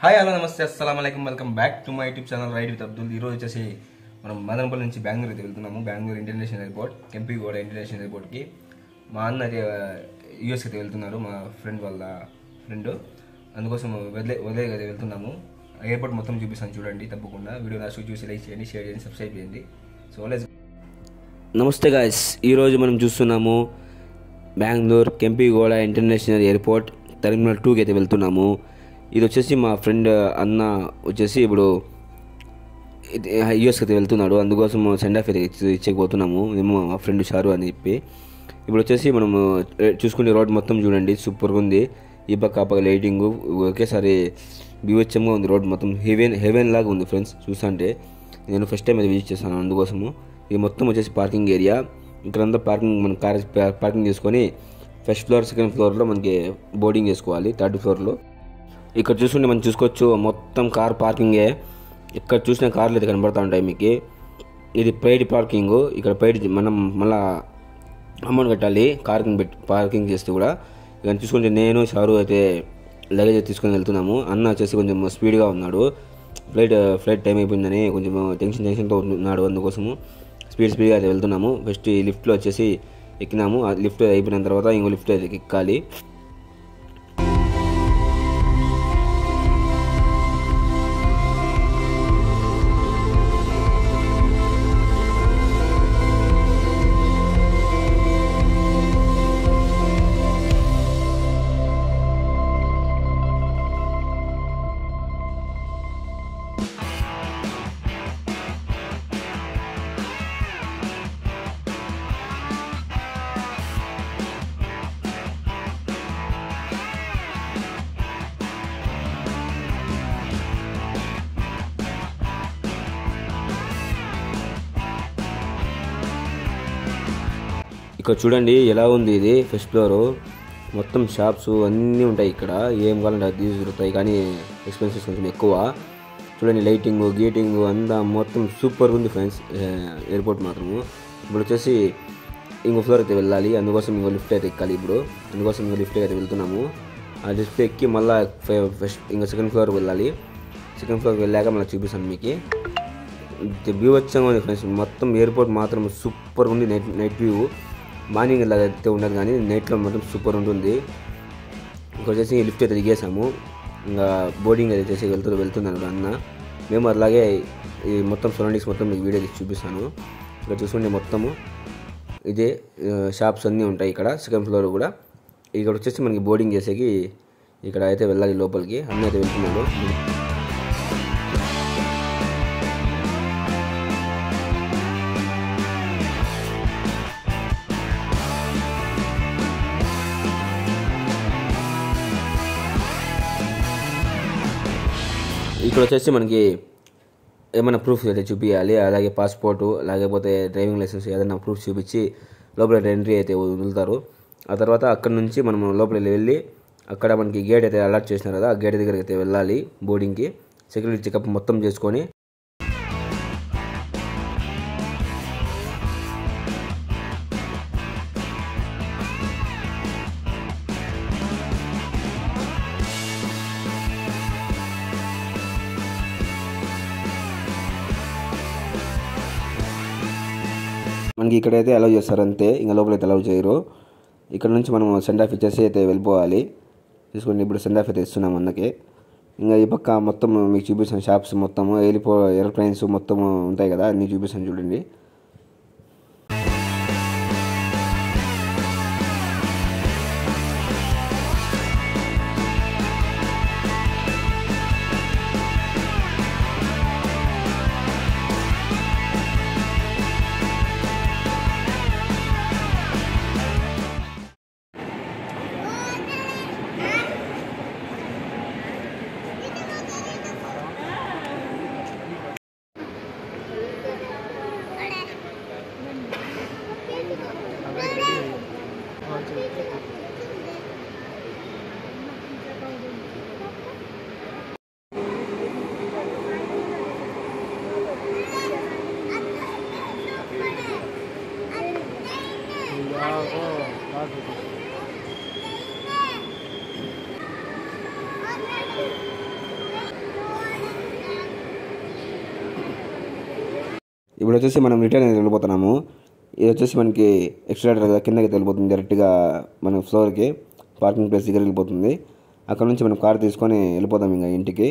Hi hello నమస్తే అస్సలం అయికం welcome back to my YouTube channel ride with Abdul. ఈరోజు వచ్చేసి మనం మదనపల్లి నుంచి బెంగళూరు అయితే వెళ్తున్నాము. Bengaluru international airport, Kempegowda international ఎయిర్పోర్ట్కి మా అన్న అయితే యూఎస్కి అయితే వెళ్తున్నారు, మా ఫ్రెండ్ వాళ్ళ ఫ్రెండ్. అందుకోసం వదిలే అయితే వెళ్తున్నాము. ఎయిర్పోర్ట్ మొత్తం చూపిస్తాను, చూడండి తప్పకుండా. వీడియో లాస్ట్ చూసి లైక్ చేయండి, షేర్ చేయండి, సబ్స్క్రైబ్ చేయండి. So let's. నమస్తే గాయస్, ఈరోజు మనం చూస్తున్నాము బెంగళూరు కెంపీగౌడ ఇంటర్నేషనల్ ఎయిర్పోర్ట్ టెర్మినల్ 2కి అయితే వెళ్తున్నాము. ఇది వచ్చేసి మా ఫ్రెండ్ అన్న వచ్చేసి ఇప్పుడు యూఎస్కి అయితే వెళ్తున్నాడు. అందుకోసం సెండ్ ఆఫ్ అయితే ఇచ్చకపోతున్నాము మేము, మా ఫ్రెండ్ షారు అని చెప్పి. ఇప్పుడు వచ్చేసి మనము చూసుకునే రోడ్ మొత్తం చూడండి, సూపర్గా ఉంది. ఈ పక్క ఆ పక్క లైటింగు ఒకేసారి బీవచ్చంగా ఉంది. రోడ్ మొత్తం హెవెన్ లాగా ఉంది ఫ్రెండ్స్. చూస్తుంటే నేను ఫస్ట్ టైం అయితే విజిట్ చేస్తాను. అందుకోసము ఇది మొత్తం వచ్చేసి పార్కింగ్ ఏరియా. ఇక్కడంతా పార్కింగ్, మన కార్ పార్కింగ్ చేసుకొని ఫస్ట్ ఫ్లోర్, సెకండ్ ఫ్లోర్లో మనకి బోర్డింగ్ చేసుకోవాలి. థర్డ్ ఫ్లోర్లో ఇక్కడ చూసుకుంటే మనం చూసుకోవచ్చు, మొత్తం కార్ పార్కింగే. ఇక్కడ చూసిన కార్లు అయితే కనబడుతూ ఉంటాయి మీకు. ఇది ప్రైడ్ పార్కింగ్. ఇక్కడ ప్రైడ్ మనం మళ్ళీ అమౌంట్ కట్టాలి పార్కింగ్ చేస్తే కూడా. ఇక్కడ చూసుకుంటే నేను షారు అయితే లగేజ్ తీసుకొని వెళ్తున్నాము. అన్న వచ్చేసి కొంచెం స్పీడ్గా ఉన్నాడు. ఫ్లైట్ టైం అయిపోయిందని కొంచెం టెన్షన్తో ఉన్నాడు. అందుకోసము స్పీడ్గా అయితే వెళ్తున్నాము. ఫస్ట్ ఈ లిఫ్ట్లో వచ్చేసి ఎక్కినాము. ఆ లిఫ్ట్ అయిపోయిన తర్వాత ఇంకో లిఫ్ట్ అయితే ఎక్కాలి. ఇక్కడ చూడండి ఎలా ఉంది. ఇది ఫస్ట్ ఫ్లోరు, మొత్తం షాప్స్ అన్నీ ఉంటాయి. ఇక్కడ ఏం కావాలంటే అది దొరుకుతాయి, కానీ ఎక్స్పెన్సెస్ కొంచెం ఎక్కువ. చూడండి లైటింగ్ గేటింగ్ అంతా మొత్తం సూపర్గా ఉంది ఫ్రెండ్స్. ఎయిర్పోర్ట్ మాత్రము. ఇప్పుడు వచ్చేసి ఇంకో ఫ్లోర్ అయితే వెళ్ళాలి. అందుకోసం ఇంకో లిఫ్ట్ అయితే ఎక్కాలి. అందుకోసం ఇంకో లిఫ్ట్ అయితే వెళ్తున్నాము. ఆ లిఫ్ట్ ఎక్కి మళ్ళీ ఫస్ట్ ఇంకా సెకండ్ ఫ్లోర్కి వెళ్ళాలి. సెకండ్ ఫ్లోర్కి వెళ్ళాక మళ్ళీ చూపిస్తాను మీకు. వ్యూ వచ్చాము ఫ్రెండ్స్. మొత్తం ఎయిర్పోర్ట్ మాత్రం సూపర్గా ఉంది. Night view. మార్నింగ్ ఇలా అయితే ఉండదు, కానీ నైట్లో మాత్రం సూపర్ ఉంటుంది. ఇంకా వచ్చేసి లిఫ్ట్ అయితే దిగేసాము. ఇంకా బోర్డింగ్ అయితే చేసి వెళ్తున్నాను అన్న. మేము అలాగే ఈ మొత్తం సరౌండింగ్స్ మొత్తం మీకు వీడియో తీసి చూపిస్తాను. ఇక్కడ చూసుకుంటే మొత్తము ఇదే షాప్స్ అన్నీ ఉంటాయి. ఇక్కడ సెకండ్ ఫ్లోర్ కూడా. ఇక్కడ వచ్చేసి మనకి బోర్డింగ్ చేసేకి ఇక్కడ అయితే వెళ్ళాలి లోపలికి. అన్నీ అయితే వెళ్తున్నాడు. ఇక్కడ వచ్చేసి మనకి ఏమైనా ప్రూఫ్ అయితే చూపించాలి. అలాగే పాస్పోర్టు, లేకపోతే డ్రైవింగ్ లైసెన్స్ ఏదైనా ప్రూఫ్ చూపించి లోపల ఎంట్రీ అయితే వదులుతారు. ఆ తర్వాత అక్కడ నుంచి మనం లోపలికి వెళ్ళి అక్కడ మనకి గేట్ అయితే అలర్ట్ చేసినారు కదా, ఆ గేట్ దగ్గరికి అయితే వెళ్ళాలి. బోర్డింగ్కి సెక్యూరిటీ చెకప్ మొత్తం చేసుకొని మనకి ఇక్కడైతే అలౌ చేస్తారు అంతే, ఇంకా లోపలైతే అలౌ చేయరు. ఇక్కడ నుంచి మనం సెండ్ ఆఫ్ ఇచ్చేసి అయితే వెళ్ళిపోవాలి. చూసుకోండి, ఇప్పుడు సెండ్ ఆఫ్ అయితే ఇస్తున్నాం అన్నకి. ఇంకా ఈ పక్క మొత్తం మీకు చూపిస్తాను. షాప్స్ మొత్తము ఏరోప్లేన్స్ మొత్తం ఉంటాయి కదా, అన్నీ చూపిస్తాను చూడండి. ఇప్పుడు వచ్చేసి మనం రిటర్న్ అనేది వెళ్ళిపోతున్నాము. ఇది వచ్చేసి మనకి ఎక్స్ట్రాటర్ కదా, కిందకి వెళ్ళిపోతుంది డైరెక్ట్గా మన ఫ్లోర్కి, పార్కింగ్ ప్లేస్ దగ్గర వెళ్ళిపోతుంది. అక్కడ నుంచి మనం కార్ తీసుకొని వెళ్ళిపోతాం ఇంకా ఇంటికి.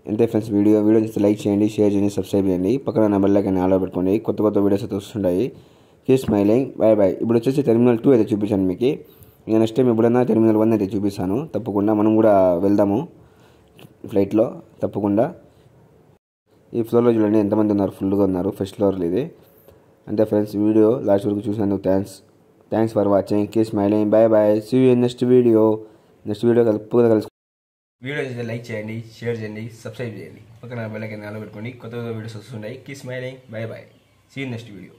అంతే ఫ్రెండ్స్, వీడియో చూస్తే లైక్ చేయండి, షేర్ చేయండి, సబ్స్క్రైబ్ చేయండి. పక్కన నా బెల్ ఐకాన్ ఆల్ పెట్టుకోండి. కొత్త వీడియోస్ అయితే వస్తుంటాయి. Keep smiling, bye bye. ఇప్పుడు వచ్చేసి టెర్మినల్ 2 అయితే చూపించాను మీకు. ఇంకా నెక్స్ట్ టైం ఎప్పుడైనా టెర్మినల్ 1 అయితే చూపిస్తాను. తప్పకుండా మనం కూడా వెళ్దాము ఫ్లైట్లో తప్పకుండా. ఈ ఫ్లోర్లో చూడండి ఎంతమంది ఉన్నారు, ఫుల్గా ఉన్నారు. ఫస్ట్ ఫ్లోర్లో ఇది. అంతే ఫ్రెండ్స్, వీడియో లాస్ట్ వరకు చూసినందుకు thanks for watching. Keep smiling, bye bye. See you in next video కలుసు. వీడియో చేస్తే లైక్ చేయండి, షేర్ చేయండి, సబ్స్క్రైబ్ చేయండి. పక్కన బెల్ ఐకాన్ ఆల్ పెట్టుకోండి. కొత్త వీడియోస్ వస్తుంటాయి. Keep smiling, bye bye. See you next video.